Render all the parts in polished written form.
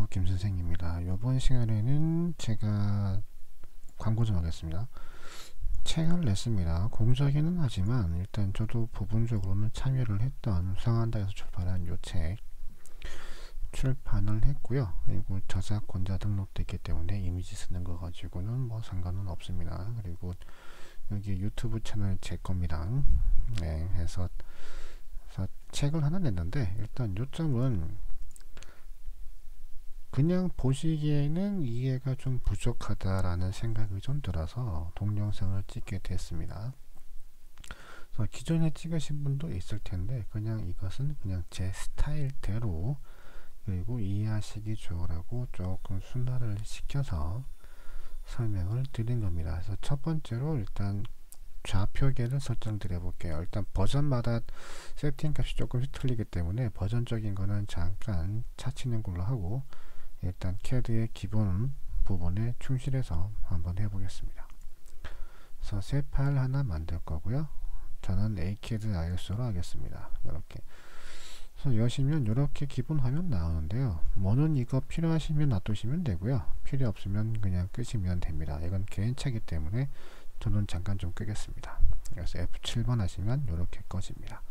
김선생입니다. 이번 시간에는 제가 광고 좀 하겠습니다. 책을 냈습니다. 공적이는 하지만 일단 저도 부분적으로는 참여를 했던 상한다에서 출판한 요 책 출판을 했고요. 그리고 저작권자 등록도 있기 때문에 이미지 쓰는 거 가지고는 뭐 상관은 없습니다. 그리고 여기 유튜브 채널 제 겁니다. 네, 해서 책을 하나 냈는데 일단 요점은 그냥 보시기에는 이해가 좀 부족하다라는 생각이 좀 들어서 동영상을 찍게 됐습니다. 그래서 기존에 찍으신 분도 있을 텐데 그냥 이것은 그냥 제 스타일대로 그리고 이해하시기 좋으라고 조금 순화를 시켜서 설명을 드린 겁니다. 그래서 첫 번째로 일단 좌표계를 설정드려 볼게요. 일단 버전마다 세팅 값이 조금씩 틀리기 때문에 버전적인 거는 잠깐 차치는 걸로 하고 일단 CAD의 기본 부분에 충실해서 한번 해보겠습니다. 그래서 새 파일 하나 만들 거고요. 저는 ACAD ISO로 하겠습니다. 이렇게. 그래서 여시면 이렇게 기본 화면 나오는데요. 뭐는 이거 필요하시면 놔두시면 되고요. 필요 없으면 그냥 끄시면 됩니다. 이건 개인차기 때문에 저는 잠깐 좀 끄겠습니다. 그래서 F7번 하시면 이렇게 꺼집니다.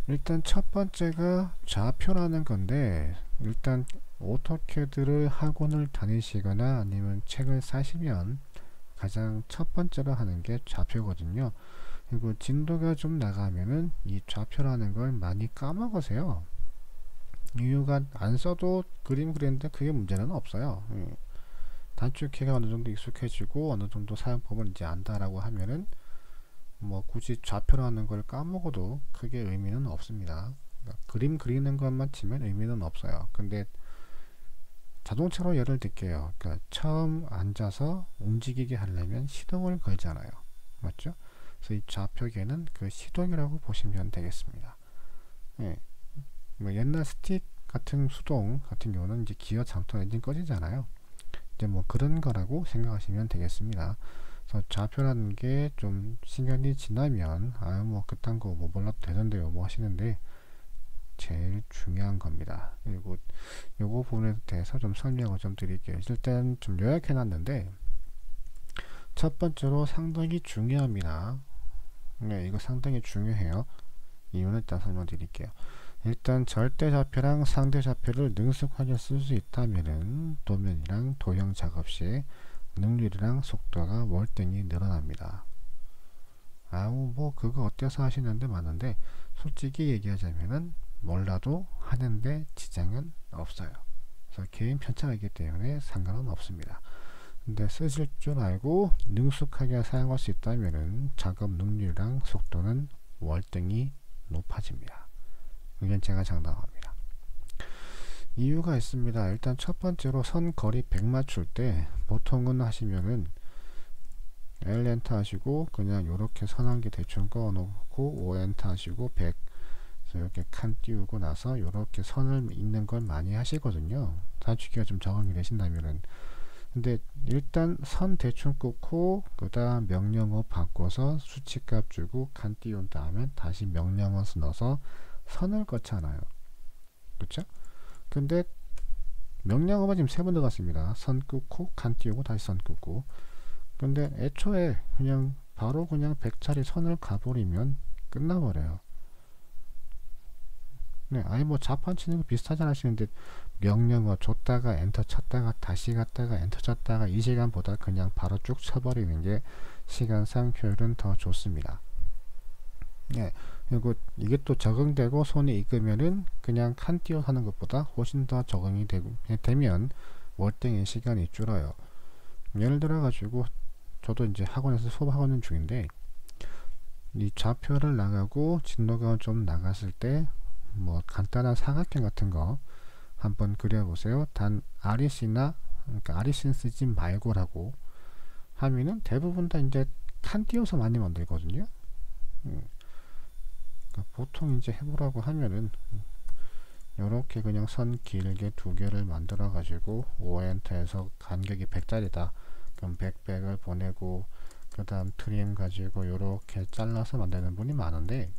일단 첫 번째가 좌표라는 건데 일단 오토캐드를 학원을 다니시거나 아니면 책을 사시면 가장 첫 번째로 하는 게 좌표거든요. 그리고 진도가 좀 나가면은 이 좌표라는 걸 많이 까먹으세요. 이유가 안 써도 그림 그리는데 크게 문제는 없어요. 단축키가 어느 정도 익숙해지고 어느 정도 사용법을 이제 안다라고 하면은 뭐 굳이 좌표라는 걸 까먹어도 크게 의미는 없습니다. 그러니까 그림 그리는 것만 치면 의미는 없어요. 근데 자동차로 예를 들게요. 그러니까 처음 앉아서 움직이게 하려면 시동을 걸잖아요. 맞죠? 그래서 이 좌표계는 그 시동이라고 보시면 되겠습니다. 예. 뭐 옛날 스틱 같은 수동 같은 경우는 이제 기어 장터 엔진 꺼지잖아요. 이제 뭐 그런 거라고 생각하시면 되겠습니다. 그래서 좌표라는 게 좀 시간이 지나면 뭐 그딴 거 뭐 몰라도 되는데요 뭐 하시는데 제일 중요한 겁니다. 그리고 요거 부분에 대해서 좀 설명을 좀 드릴게요. 일단 좀 요약해 놨는데 첫 번째로 상당히 중요합니다. 네, 이거 상당히 중요해요. 이유는 일단 설명드릴게요. 일단 절대좌표랑 상대좌표를 능숙하게 쓸 수 있다면은 도면이랑 도형 작업 시 능률이랑 속도가 월등히 늘어납니다. 아우 뭐 그거 어때서 하시는데 많은데 솔직히 얘기하자면은 몰라도 하는데 지장은 없어요. 그래서 개인 편차이기 때문에 상관은 없습니다. 근데 쓰실 줄 알고 능숙하게 사용할 수 있다면은 작업 능률이랑 속도는 월등히 높아집니다. 이건 제가 장담합니다. 이유가 있습니다. 일단 첫 번째로 선 거리 100 맞출 때 보통은 하시면은 L 엔터 하시고 그냥 요렇게 선 한 개 대충 그어 놓고 O 엔터 하시고 100 이렇게 칸 띄우고 나서 요렇게 선을 있는 걸 많이 하시거든요. 단축키가 좀 적응이 되신다면은. 근데 일단 선 대충 끄고 그 다음 명령어 바꿔서 수치값 주고 칸 띄운 다음에 다시 명령어 넣어서 선을 껐잖아요. 그쵸? 근데 명령어가 지금 3번 들어갔습니다. 선 끄고 칸 띄우고 다시 선 끄고. 근데 애초에 그냥 바로 그냥 100짜리 선을 가버리면 끝나버려요. 네, 아니 뭐 자판 치는 거 비슷하잖아 하시는데 명령어 줬다가 엔터 쳤다가 다시 갔다가 엔터 쳤다가 이 시간보다 그냥 바로 쭉 쳐버리는 게 시간상 효율은 더 좋습니다. 네, 그리고 이게 또 적응되고 손에 익으면은 그냥 칸 띄워 하는 것보다 훨씬 더 적응이 되면 월등히 시간이 줄어요. 예를 들어 가지고 저도 이제 학원에서 수업하는 중인데 이 좌표를 나가고 진도가 좀 나갔을 때 뭐 간단한 사각형 같은 거 한번 그려보세요. 단 REC나 그러니까 REC는 쓰지 말고라고 하면은 대부분 다 이제 칸 띄워서 많이 만들거든요. 그러니까 보통 이제 해보라고 하면은 이렇게 그냥 선 길게 2개를 만들어 가지고 오엔터에서 간격이 100짜리다 그럼 100을 보내고 그 다음 트림 가지고 이렇게 잘라서 만드는 분이 많은데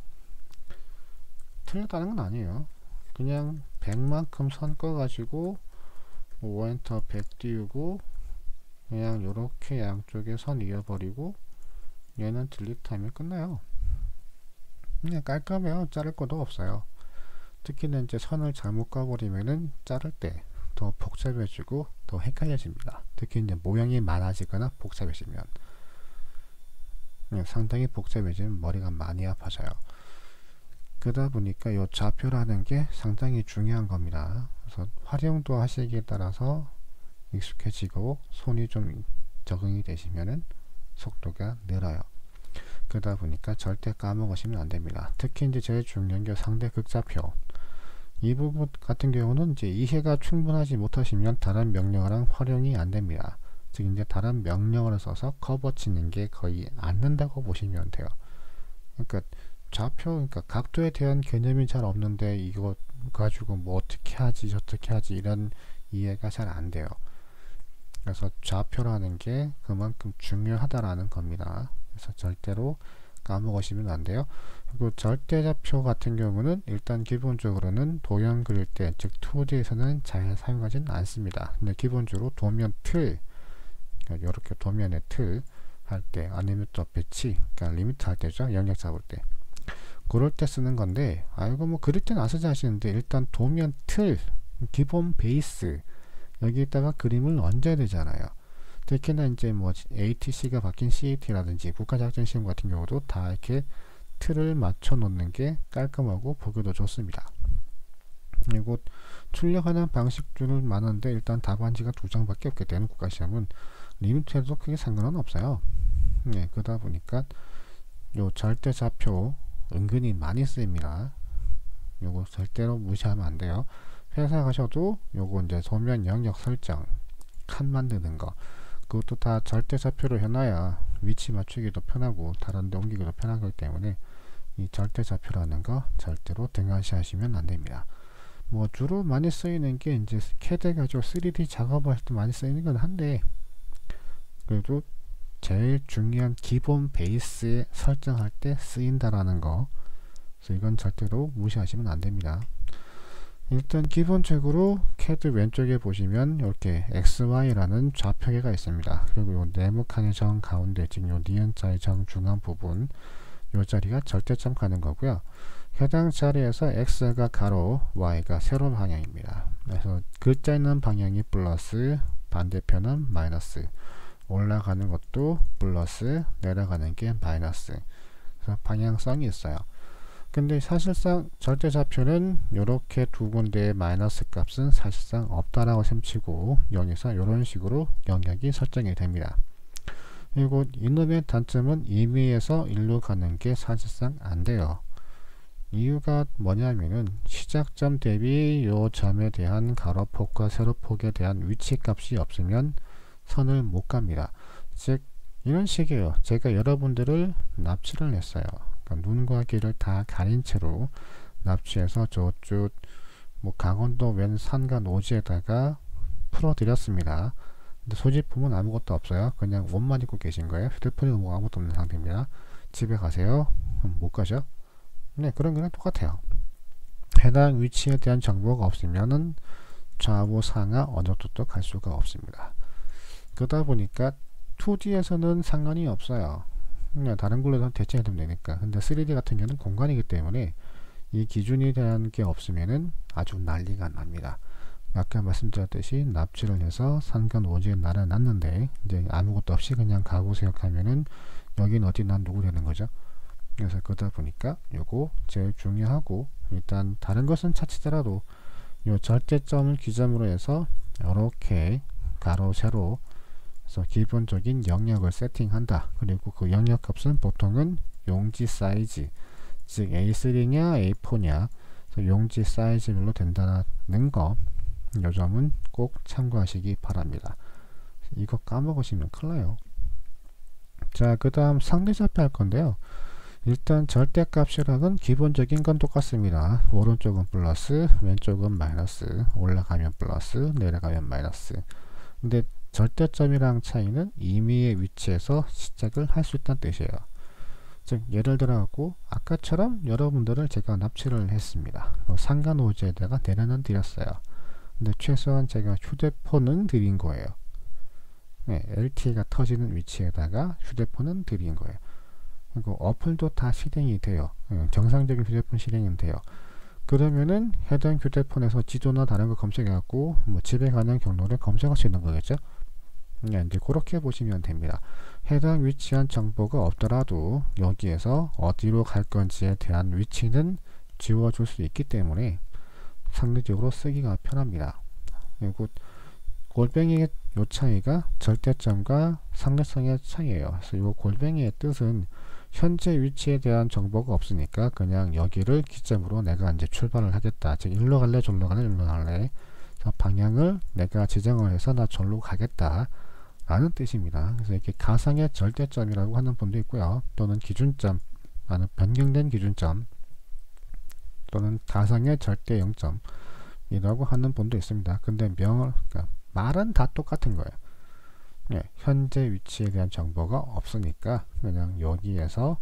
틀렸다는 건 아니에요. 그냥 100만큼 선 꺼 가지고 엔터 100 띄우고 그냥 요렇게 양쪽에 선 이어버리고 얘는 딜리트 하면 끝나요. 그냥 깔끔해요. 자를 것도 없어요. 특히는 이제 선을 잘못 까버리면은 자를 때 더 복잡해지고 더 헷갈려집니다. 특히 이제 모양이 많아지거나 복잡해지면 상당히 복잡해지면 머리가 많이 아파져요. 그러다 보니까 이 좌표라는 게 상당히 중요한 겁니다. 그래서 활용도 하시기에 따라서 익숙해지고 손이 좀 적응이 되시면은 속도가 늘어요. 그러다 보니까 절대 까먹으시면 안 됩니다. 특히 이제 제일 중요한 게 상대 극좌표. 이 부분 같은 경우는 이제 이해가 충분하지 못하시면 다른 명령어랑 활용이 안 됩니다. 즉 이제 다른 명령어를 써서 커버 치는 게 거의 안 된다고 보시면 돼요. 그러니까 좌표, 그러니까 각도에 대한 개념이 잘 없는데 이거 가지고 뭐 어떻게 하지 저렇게 하지 이런 이해가 잘 안 돼요. 그래서 좌표라는 게 그만큼 중요하다라는 겁니다. 그래서 절대로 까먹으시면 안 돼요. 그리고 절대좌표 같은 경우는 일단 기본적으로는 도형 그릴 때, 즉 2D에서는 잘 사용하지는 않습니다. 근데 기본적으로 도면 틀, 이렇게 도면의 틀 할 때, 아니면 또 배치, 그러니까 리미트 할 때죠. 영역 잡을 때. 그럴 때 쓰는 건데, 이거 뭐 그릴 때는 안 쓰지 하시는데, 일단 도면 틀, 기본 베이스, 여기에다가 그림을 얹어야 되잖아요. 특히나 이제 뭐 ATC가 바뀐 CAT라든지 국가작전시험 같은 경우도 다 이렇게 틀을 맞춰 놓는 게 깔끔하고 보기도 좋습니다. 그리고 출력하는 방식들은 많은데 일단 답안지가 2장밖에 없게 되는 국가시험은 리미트해도 크게 상관은 없어요. 그러다 보니까 요 절대좌표 은근히 많이 쓰입니다. 요거 절대로 무시하면 안 돼요. 회사 가셔도 요거 이제 도면 영역 설정 칸 만드는 거 그것도 다 절대좌표로 해놔야 위치 맞추기도 편하고 다른 데 옮기기도 편한 거기 때문에 이 절대좌표라는 거 절대로 등한시하시면 안 됩니다. 뭐 주로 많이 쓰이는 게 이제 CAD 가지고 3D 작업할 때 많이 쓰이는 건 한데 그래도 제일 중요한 기본 베이스에 설정할 때 쓰인다라는 거, 그래서 이건 절대로 무시하시면 안 됩니다. 일단 기본적으로 CAD 왼쪽에 보시면 이렇게 XY라는 좌표계가 있습니다. 그리고 요 네모칸의 정 가운데, 즉 요 니은자의 정 중앙 부분, 요 자리가 절대점 가는 거고요. 해당 자리에서 X가 가로, Y가 세로 방향입니다. 그래서 글자 있는 방향이 플러스, 반대편은 마이너스, 올라가는 것도 플러스, 내려가는 게 마이너스. 그래서 방향성이 있어요. 근데 사실상 절대좌표는 이렇게 두 군데의 마이너스 값은 사실상 없다라고 셈치고 여기서 이런 식으로 영역이 설정이 됩니다. 그리고 이놈의 단점은 임의에서 일로 가는 게 사실상 안 돼요. 이유가 뭐냐면은 시작점 대비 요 점에 대한 가로폭과 세로폭에 대한 위치 값이 없으면 선을 못 갑니다. 즉 이런 식이에요. 제가 여러분들을 납치를 했어요. 눈과 귀를 다 가린 채로 납치해서 저쪽 뭐 강원도 웬 산과 노지에다가 풀어드렸습니다. 근데 소지품은 아무것도 없어요. 그냥 옷만 입고 계신 거예요. 휴대폰이 뭐 아무것도 없는 상태입니다. 집에 가세요? 못 가죠? 네, 그런 거랑 똑같아요. 해당 위치에 대한 정보가 없으면은 좌우 상하 어느 쪽도 갈 수가 없습니다. 그러다 보니까 2D에서는 상관이 없어요. 그냥 다른 걸로 대체해야 되면 되니까. 근데 3D 같은 경우는 공간이기 때문에 이 기준에 대한 게 없으면은 아주 난리가 납니다. 아까 말씀드렸듯이 납치를 해서 산간 오지에 날아놨는데 이제 아무것도 없이 그냥 가구 생각하면은 여긴 어디 난 누구 되는 거죠. 그래서 그러다 보니까 요거 제일 중요하고, 일단 다른 것은 차치더라도 요 절대점을 기점으로 해서 이렇게 가로 세로 그래서 기본적인 영역을 세팅한다. 그리고 그 영역 값은 보통은 용지 사이즈, 즉 A3냐 A4냐 용지 사이즈별로 된다는 거, 요 점은 꼭 참고하시기 바랍니다. 이거 까먹으시면 큰일 나요. 자, 그 다음 상대좌표 할 건데요. 일단 절대값이랑은 기본적인 건 똑같습니다. 오른쪽은 플러스, 왼쪽은 마이너스, 올라가면 플러스, 내려가면 마이너스. 근데 절대점이랑 차이는 임의의 위치에서 시작을 할 수 있다는 뜻이에요. 즉 예를 들어 갖고 아까처럼 여러분들을 제가 납치를 했습니다. 상간 오지에다가 내려는 드렸어요. 근데 최소한 제가 휴대폰은 드린 거예요. 네, LTE가 터지는 위치에다가 휴대폰은 드린 거예요. 그리고 어플도 다 실행이 돼요. 정상적인 휴대폰 실행은 돼요. 그러면은 해당 휴대폰에서 지도나 다른 거 검색해갖고 뭐 집에 가는 경로를 검색할 수 있는 거겠죠. 네, 이제 그렇게 보시면 됩니다. 해당 위치한 정보가 없더라도 여기에서 어디로 갈 건지에 대한 위치는 지워줄 수 있기 때문에 상대적으로 쓰기가 편합니다. 그리고 골뱅이의 요 차이가 절대점과 상대성의 차이예요. 그래서 이 골뱅이의 뜻은 현재 위치에 대한 정보가 없으니까 그냥 여기를 기점으로 내가 이제 출발을 하겠다. 즉 일로 갈래 절로 갈래 일로 갈래. 그래서 방향을 내가 지정을 해서 나 절로 가겠다 라는 뜻입니다. 그래서 이렇게 가상의 절대점이라고 하는 분도 있고요. 또는 기준점, 변경된 기준점, 또는 가상의 절대 0점이라고 하는 분도 있습니다. 근데 그러니까 말은 다 똑같은 거예요. 예, 현재 위치에 대한 정보가 없으니까 그냥 여기에서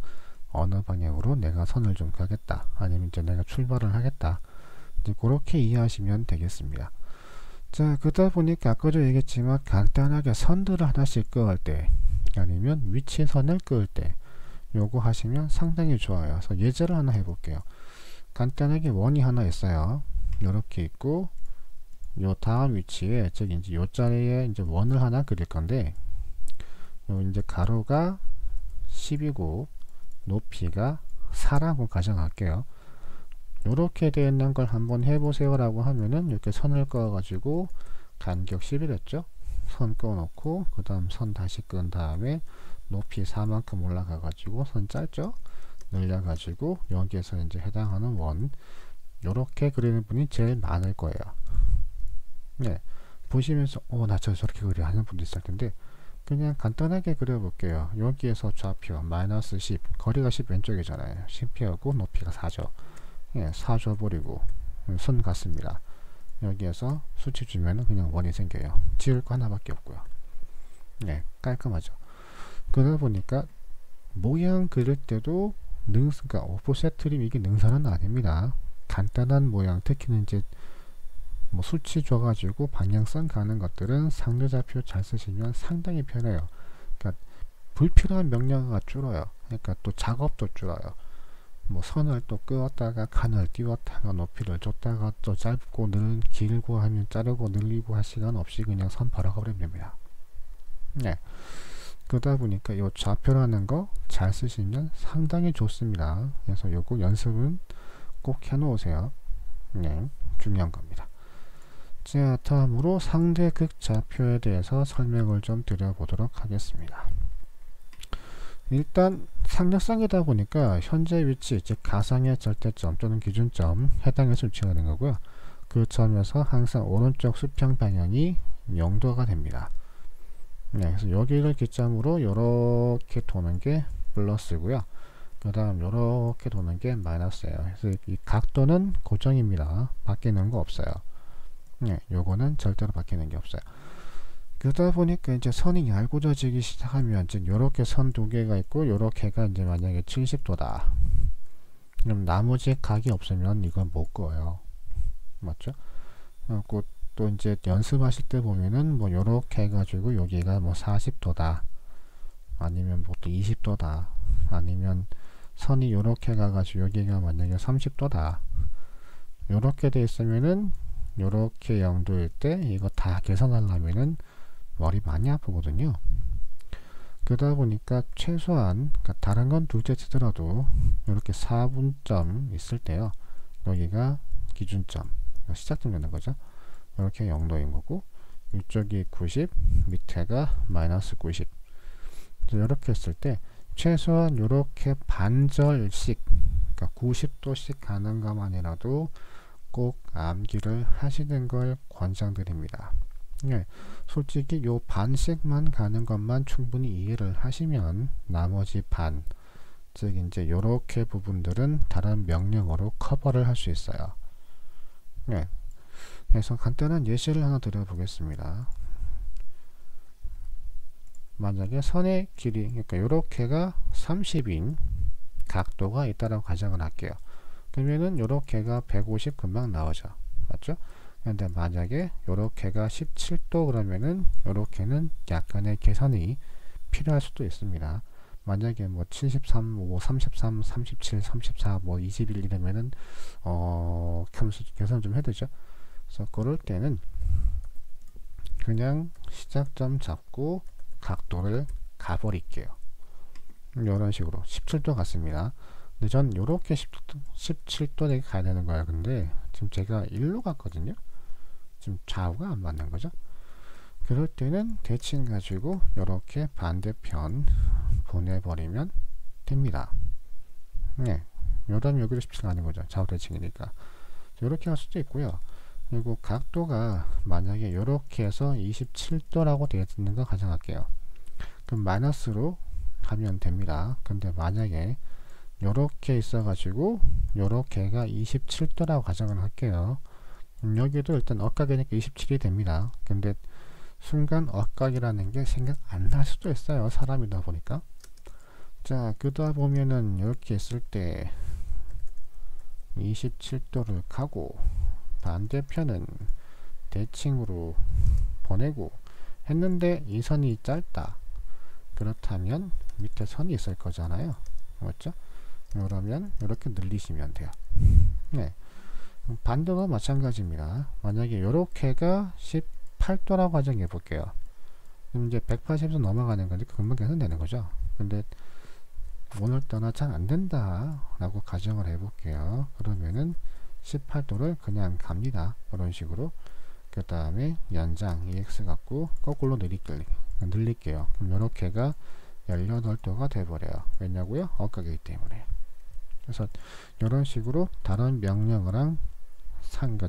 어느 방향으로 내가 선을 좀 가겠다, 아니면 이제 내가 출발을 하겠다, 이제 그렇게 이해하시면 되겠습니다. 자, 그러다 보니까 아까도 얘기했지만 간단하게 선들을 하나씩 그을 때, 아니면 위치선을 그을 때 요거 하시면 상당히 좋아요. 그래서 예제를 하나 해볼게요. 간단하게 원이 하나 있어요. 요렇게 있고 요 다음 위치에, 즉 이제 요 자리에 이제 원을 하나 그릴 건데, 요 이제 가로가 10이고 높이가 4라고 가정할게요. 요렇게 되어 있는 걸 한번 해보세요 라고 하면은 이렇게 선을 그어 가지고 간격 10이랬죠. 선 그어 놓고 그 다음 선 다시 끈 다음에 높이 4만큼 올라가 가지고 선 짧죠, 늘려 가지고 여기에서 이제 해당하는 원, 요렇게 그리는 분이 제일 많을 거예요. 네, 보시면서 나 저렇게 그려 하는 분도 있을 텐데, 그냥 간단하게 그려볼게요. 여기에서 좌표 마이너스 10, 거리가 10 왼쪽이잖아요. 10피하고 높이가 4죠. 예, 4 줘버리고 선 같습니다. 여기에서 수치 주면은 그냥 원이 생겨요. 지울 거 하나밖에 없고요. 네, 깔끔하죠. 그러다 보니까 모양 그릴 때도 그러니까 오프셋 트림 이게 능사는 아닙니다. 간단한 모양, 특히는 이제 뭐 수치 줘가지고 방향성 가는 것들은 상대좌표 잘 쓰시면 상당히 편해요. 그러니까 불필요한 명령어가 줄어요. 그러니까 또 작업도 줄어요. 뭐 선을 또 끄었다가 칸을 띄웠다가 높이를 줬다가 또 짧고 길고 하면 자르고 늘리고 할 시간 없이 그냥 선 바로 가버리면 됩니다. 네. 그러다 보니까 이 좌표라는 거 잘 쓰시면 상당히 좋습니다. 그래서 요거 연습은 꼭 해놓으세요. 네, 중요한 겁니다. 자, 다음으로 상대 극좌표에 대해서 설명을 좀 드려보도록 하겠습니다. 일단 상대성이다 보니까 현재 위치, 즉 가상의 절대점 또는 기준점 해당해서 위치하는 거고요. 그 점에서 항상 오른쪽 수평 방향이 0도가 됩니다. 네, 그래서 여기를 기점으로 이렇게 도는 게 플러스고요. 그 다음 이렇게 도는 게 마이너스예요. 그래서 이 각도는 고정입니다. 바뀌는 거 없어요. 네, 요거는 절대로 바뀌는 게 없어요. 그러다 보니까 이제 선이 얇고져지기 시작하면, 즉 요렇게 선 두 개가 있고 요렇게가 이제 만약에 70도다. 그럼 나머지 각이 없으면 이건 못 그어요. 맞죠? 그리고 또 이제 연습하실 때 보면은 뭐 요렇게 해가지고 여기가 뭐 40도다. 아니면 뭐 또 20도다. 아니면 선이 요렇게 가가지고 여기가 만약에 30도다. 요렇게 돼 있으면은 요렇게 0도일 때 이거 다 계산하려면은 머리 많이 아프거든요. 그러다 보니까 최소한, 그러니까 다른 건 둘째 치더라도 이렇게 4분점 있을 때요, 여기가 기준점, 시작점 되는 거죠. 이렇게 0도인 거고, 이쪽이 90, 밑에가 마이너스 90. 이렇게 했을 때 최소한 이렇게 반절씩, 그러니까 90도씩 가는 것만이라도 꼭 암기를 하시는 걸 권장드립니다. 네, 솔직히 요 반씩만 가는 것만 충분히 이해를 하시면 나머지 반, 즉 이제 요렇게 부분들은 다른 명령어로 커버를 할 수 있어요. 네, 그래서 간단한 예시를 하나 드려보겠습니다. 만약에 선의 길이, 그러니까 요렇게가 30인 각도가 있다라고 가정을 할게요. 그러면은 요렇게가 150 금방 나오죠. 맞죠? 근데 만약에 요렇게가 17도 그러면은 요렇게는 약간의 계산이 필요할 수도 있습니다. 만약에 뭐 73, 뭐 33, 37, 34, 뭐 21 이러면은 계산 좀 해야 되죠. 그래서 그럴 때는 그냥 시작점 잡고 각도를 가버릴게요. 이런 식으로 17도 같습니다. 근데 전 요렇게 17도에 가야 되는 거야. 근데 지금 제가 1로 갔거든요. 지금 좌우가 안 맞는 거죠. 그럴 때는 대칭 가지고 이렇게 반대편 보내버리면 됩니다. 네, 요다음 여기로 17 가는 거죠. 좌우 대칭이니까 이렇게 할 수도 있고요. 그리고 각도가 만약에 이렇게 해서 27도라고 되어 있는 거 가정할게요. 그럼 마이너스로 하면 됩니다. 근데 만약에 요렇게 있어 가지고 요렇게가 27도라고 가정을 할게요. 여기도 일단 엇각이니까 27이 됩니다. 근데 순간 엇각이라는 게 생각 안 날 수도 있어요. 사람이다 보니까. 자, 그러다 보면은 이렇게 있을 때 27도를 가고 반대편은 대칭으로 보내고 했는데 이 선이 짧다. 그렇다면 밑에 선이 있을 거잖아요. 맞죠? 그러면 이렇게 늘리시면 돼요. 네. 반대도 마찬가지입니다. 만약에 이렇게가 18도라고 가정해 볼게요. 그럼 이제 180에서 넘어가는 거니까 금방 계산되는 거죠. 근데 오늘따라 잘 안된다 라고 가정을 해 볼게요. 그러면은 18도를 그냥 갑니다. 이런 식으로. 그 다음에 연장 EX 갖고 거꾸로 늘릴게요. 그럼 이렇게가 18도가 돼버려요. 왜냐고요? 엇각이기 때문에. 그래서 이런 식으로 다른 명령어랑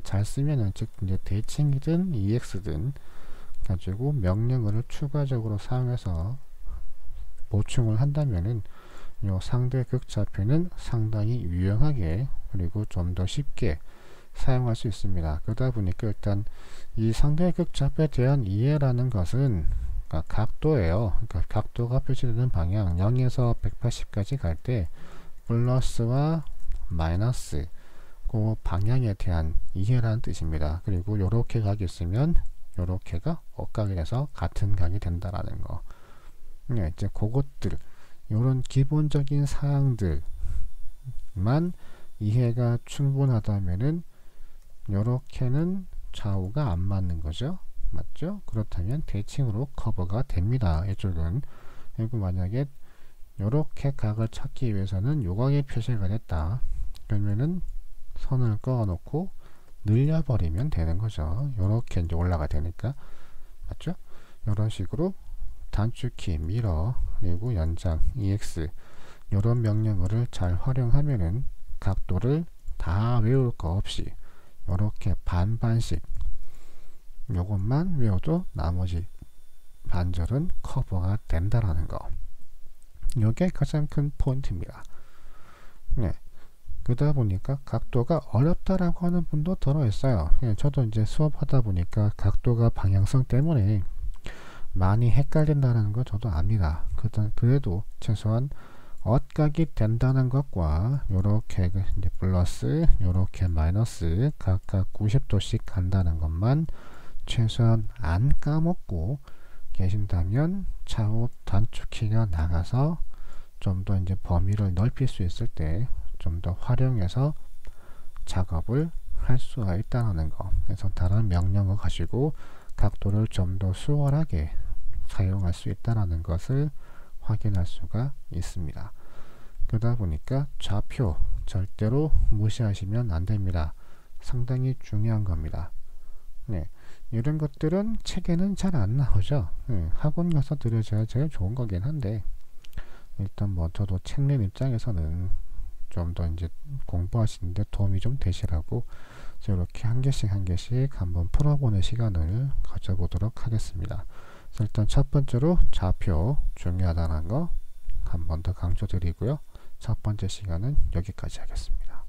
잘 쓰면은 즉 이제 대칭이든 EX든 가지고 명령어를 추가적으로 사용해서 보충을 한다면은 요 상대 극좌표는 상당히 유용하게 그리고 좀 더 쉽게 사용할 수 있습니다. 그러다 보니까 일단 이 상대 극좌표에 대한 이해라는 것은 각도예요. 그러니까 각도가 표시되는 방향 0에서 180까지 갈 때 플러스와 마이너스 그 방향에 대한 이해라는 뜻입니다. 그리고 요렇게 각이 있으면 요렇게가 엇각이 돼서 같은 각이 된다라는 거. 네, 이제 그것들 요런 기본적인 사항들만 이해가 충분하다면은 요렇게는 좌우가 안 맞는 거죠. 맞죠? 그렇다면 대칭으로 커버가 됩니다. 이쪽은. 그리고 만약에 요렇게 각을 찾기 위해서는 요각이 표시가 됐다. 그러면은 선을 그어 놓고 늘려버리면 되는 거죠. 요렇게 이제 올라가 되니까. 맞죠? 요런 식으로 단축키, 미러, 그리고 연장, EX 요런 명령어를 잘 활용하면은 각도를 다 외울 거 없이 요렇게 반반씩 요것만 외워도 나머지 반절은 커버가 된다라는 거. 요게 가장 큰 포인트입니다. 네. 그러다 보니까 각도가 어렵다라고 하는 분도 들어있어요. 예, 저도 이제 수업하다 보니까 각도가 방향성 때문에 많이 헷갈린다는 거 저도 압니다. 그래도 최소한 엇각이 된다는 것과 요렇게 이제 플러스 요렇게 마이너스 각각 90도씩 간다는 것만 최소한 안 까먹고 계신다면 차후 단축키가 나가서 좀 더 이제 범위를 넓힐 수 있을 때 좀 더 활용해서 작업을 할 수가 있다는 거. 그래서 다른 명령어 가지고 각도를 좀 더 수월하게 사용할 수 있다는 것을 확인할 수가 있습니다. 그러다 보니까 좌표 절대로 무시하시면 안 됩니다. 상당히 중요한 겁니다. 네, 이런 것들은 책에는 잘 안 나오죠. 네, 학원 가서 들으셔야 제일 좋은 거긴 한데 일단 뭐 저도 책낸 입장에서는 좀 더 이제 공부하시는데 도움이 좀 되시라고 이렇게 한 개씩 한번 풀어보는 시간을 가져보도록 하겠습니다. 그래서 일단 첫 번째로 좌표 중요하다는 거 한 번 더 강조드리고요. 첫 번째 시간은 여기까지 하겠습니다.